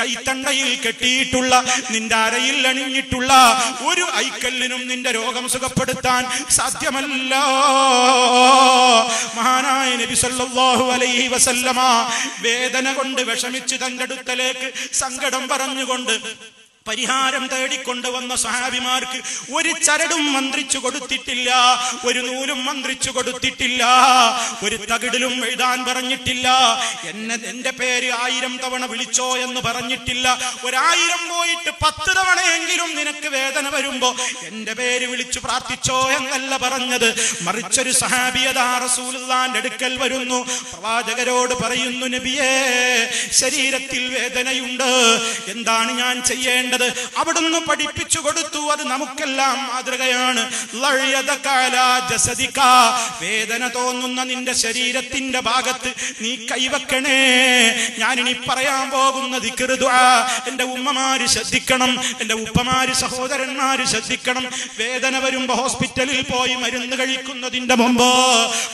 കൈത്തണ്ടയിൽ കെട്ടിയിട്ടുള്ള, നിന്റെ അരയിൽ അണിഞ്ഞിട്ടുള്ള ഒരു ഐക്കല്ലിനും നിന്റെ രോഗം സുഖപ്പെടുത്താൻ സാധ്യമല്ല. മഹാനായ നബി സല്ലല്ലാഹു അലൈഹി വസല്ലമ വേദന കൊണ്ട് വിഷമിച്ച് തന്റെ അടുക്കലേക്ക് സങ്കടം പറഞ്ഞുകൊണ്ട് പരിഹാരം തേടിക്കൊണ്ടുവന്ന സഹാബിമാർക്ക് ഒരു ചരടും മന്ത്രിച്ചു കൊടുത്തിട്ടില്ല, ഒരു നൂലും മന്ത്രിച്ചു കൊടുത്തിട്ടില്ല, ഒരു തകിടിലും എഴുതാൻ പറഞ്ഞിട്ടില്ല, എന്റെ പേര് 1000 തവണ വിളിച്ചോ എന്ന് പറഞ്ഞിട്ടില്ല. 1000 പോയിട്ട് 10 തവണയെങ്കിലും നിനക്ക് വേദന വരുമ്പോ എന്റെ പേര് വിളിച്ചു പ്രാർത്ഥിച്ചോ എന്നല്ല പറഞ്ഞത്. മറിച്ചൊരു സഹാബിയതാ റസൂലുള്ളാഹിന്റെ അടുക്കൽ വരുന്നു, പ്രവാചകരോട് പറയുന്നു, നബിയേ, ശരീരത്തിൽ വേദനയുണ്ട്, എന്താണ് ഞാൻ ചെയ്യേണ്ടത്? അവിടുന്ന് പഠിപ്പിച്ചു കൊടുത്തു. അത് നമുക്കെല്ലാം മാതൃകയാണ്. വേദന തോന്നുന്ന നിന്റെ ശരീരത്തിന്റെ ഭാഗത്ത് നീ കൈവെക്കണേ. ഞാനിനി പറയാൻ പോകുന്ന ദിക്ർ ദുആ എന്റെ ഉമ്മമാര് ശ്രദ്ധിക്കണം, എന്റെ ഉപ്പമാര് സഹോദരന്മാര് ശ്രദ്ധിക്കണം. വേദന വരുമ്പോ ഹോസ്പിറ്റലിൽ പോയി മരുന്ന് കഴിക്കുന്നതിന്റെ മുമ്പ്,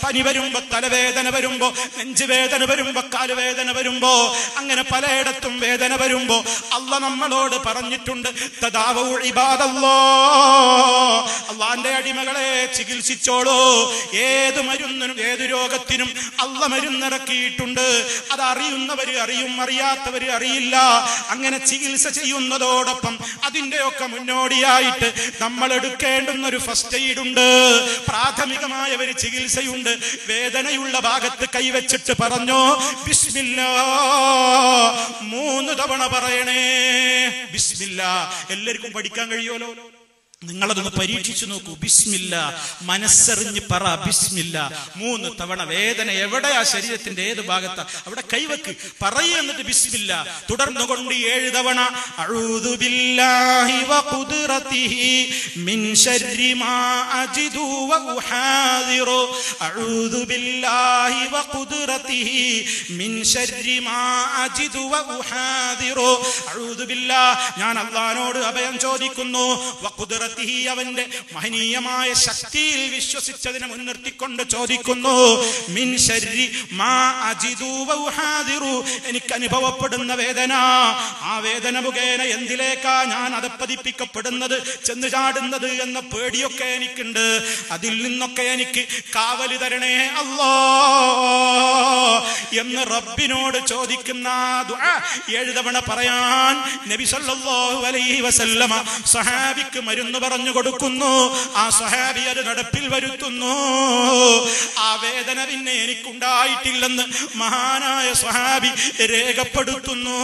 പനി വരുമ്പോ, തലവേദന വരുമ്പോ, നെഞ്ചുവേദന വരുമ്പോ, കാലുവേദന വരുമ്പോ, അങ്ങനെ പലയിടത്തും വേദന വരുമ്പോ അല്ലാഹ് നമ്മളോട് പറഞ്ഞിട്ടുണ്ട്, തദാവൂ ഇബാദല്ലാഹ്, അല്ലാഹുവിന്റെ അടിമകളെ ചികിത്സിച്ചോളൂ. ഏത് മരുന്നിനും ഏത് രോഗത്തിനും അല്ലാഹ് മരുന്നിറക്കിയിട്ടുണ്ട്. അത് അറിയുന്നവര് അറിയും, അറിയാത്തവര് അറിയില്ല. അങ്ങനെ ചികിത്സ ചെയ്യുന്നതോടൊപ്പം അതിന്റെയൊക്കെ മുന്നോടിയായിട്ട് നമ്മൾ എടുക്കേണ്ടുന്ന ഒരു ഫസ്റ്റ് എയ്ഡ് ഉണ്ട്, പ്രാഥമികമായ ഒരു ചികിത്സയുണ്ട്. വേദനയുള്ള ഭാഗത്ത് കൈവച്ചിട്ട് പറഞ്ഞോ ബിസ്മില്ലാഹ് 3 തവണ പറയണേ. ബിസ്മില്ലാ എല്ലാവർക്കും പഠിക്കാൻ കഴിയുമല്ലോ, നിങ്ങളതൊന്ന് പരീക്ഷിച്ചു നോക്കൂ. ബിസ്മില്ലാ, മനസ്സറിഞ്ഞ് പറ ബിസ്മില്ലാ 3 തവണ. വേദന എവിടെയാ, ശരീരത്തിന്റെ ഏത് ഭാഗത്താ, അവിടെ കൈവക്ക്, പറയൂ, എന്നിട്ട് ബിസ്മില്ലാ. തുടർന്നുകൊണ്ട് 7 തവണ അഊദു ബില്ലാഹി വഖുദ്റതിഹി മിൻ ശർരി മാ അജിദു വഉഹാദിറു, അഊദു ബില്ലാഹി വഖുദ്റതിഹി മിൻ ശർരി മാ അജിദു വഉഹാദിറു. അഊദു ബില്ലാഹ്, ഞാൻ അല്ലാഹുവോട് അഭയം ചോദിക്കുന്നു, വഖുദ്റതിഹി, അവന്റെ മഹനീയമായ ശക്തിയിൽ വിശ്വസിച്ചതിനെ മുൻനിർത്തിക്കൊണ്ട് ചോദിക്കുന്നു, മിൻ ശർരി മാ അജിദു വഉഹാദിറു, എനിക്ക് അനുഭവപ്പെടുന്ന വേദന, ആ വേദന മുഖേന എന്തിലേക്കാ ഞാൻ അധപ്പതിപ്പിക്കപ്പെടുന്നത്, ചെന്ന് ചാടുന്നത് എന്ന പേടിയൊക്കെ എനിക്കുണ്ട്. അതിൽ നിന്നൊക്കെ എനിക്ക് കാവല് തരണേ അല്ലാഹ് എന്ന് റബ്ബിനോട് ചോദിക്കുന്ന ദുആ 7 തവണ പറയാൻ നബി സല്ലല്ലാഹു അലൈഹി വസല്ലമ സഹാബിക്ക് മരുന്ന് പറഞ്ഞു കൊടുക്കുന്നു. ആ സഹാബി അത് നടപ്പിൽ വരുത്തുന്നു. ആ വേദന പിന്നെ എനിക്കുണ്ടായിട്ടില്ലെന്ന് മഹാനായ സഹാബി രേഖപ്പെടുത്തുന്നു.